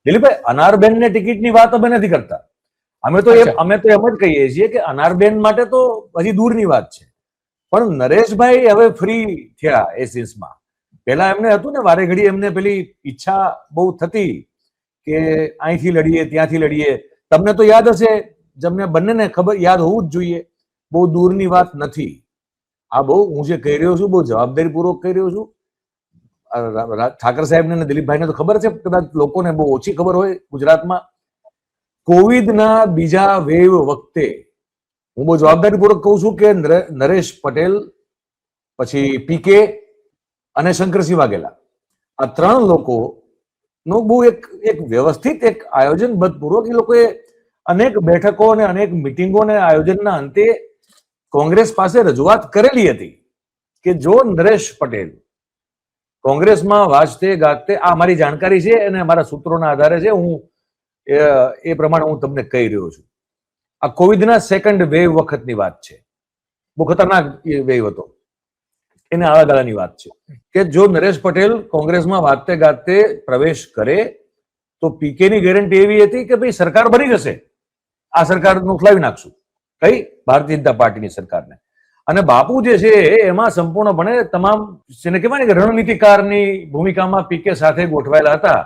દિલીપભાઈ, અનારબેનને ટિકિટની વાત અમે નથી કરતા. અમે તો એમ જ કહીએ છીએ કે અનારબેન માટે તો હજી દૂરની વાત છે, પણ નરેશભાઈ હવે ફ્રી થયા એ સેન્સમાં. પહેલા એમને હતું ને, વારે ઘડી એમને પેલી ઈચ્છા બહુ થતી કે અહીંથી લડીએ ત્યાંથી લડીએ. તમને તો યાદ હશે, તમને બંનેને ખબર યાદ હોવું જ જોઈએ, બહુ દૂરની વાત નથી આ. બહુ હું જે કહી રહ્યો છું બહુ જવાબદારીપૂર્વક કહી રહ્યો છું. ઠાકર સાહેબને અને દિલીપભાઈને તો ખબર છે, કદાચ લોકોને બહુ ઓછી ખબર હોય. ગુજરાતમાં કોવિડના બીજા વેવ વખતે હું બહુ જવાબદારીપૂર્વક કહું છું કે નરેશ પટેલ, પછી પીકે અને શંકરસિંહ વાઘેલા, આ ત્રણ લોકોનું બહુ એક વ્યવસ્થિત એક આયોજનબદ્ધપૂર્વક એ લોકોએ અનેક બેઠકો અને અનેક મિટિંગોને આયોજનના અંતે કોંગ્રેસ પાસે રજૂઆત કરેલી હતી કે જો નરેશ પટેલ કોંગ્રેસમાં વાજતે ગાજતે, આ મારી જાણકારી છે અને મારા સૂત્રોના આધારે છે, હું એ પ્રમાણે હું તમને કહી રહ્યો છું. આ કોવિડના સેકન્ડ વેવ વખતની વાત છે, બહુ ખતરનાક વેવ હતો, એને આવા ગાળાની વાત છે કે જો નરેશ પટેલ કોંગ્રેસમાં વાજતે ગાજતે પ્રવેશ કરે તો પીકેની ગેરંટી એવી હતી કે ભાઈ સરકાર બની જશે, આ સરકાર ઉખલાવી નાખશું, કઈ ભારતીય જનતા પાર્ટીની સરકારને. અને બાપુ જે છે એમાં સંપૂર્ણપણે તમામ જેને કહેવાય ને કે રણનીતિકારની ભૂમિકામાં પીકે સાથે ગોઠવાયેલા હતા.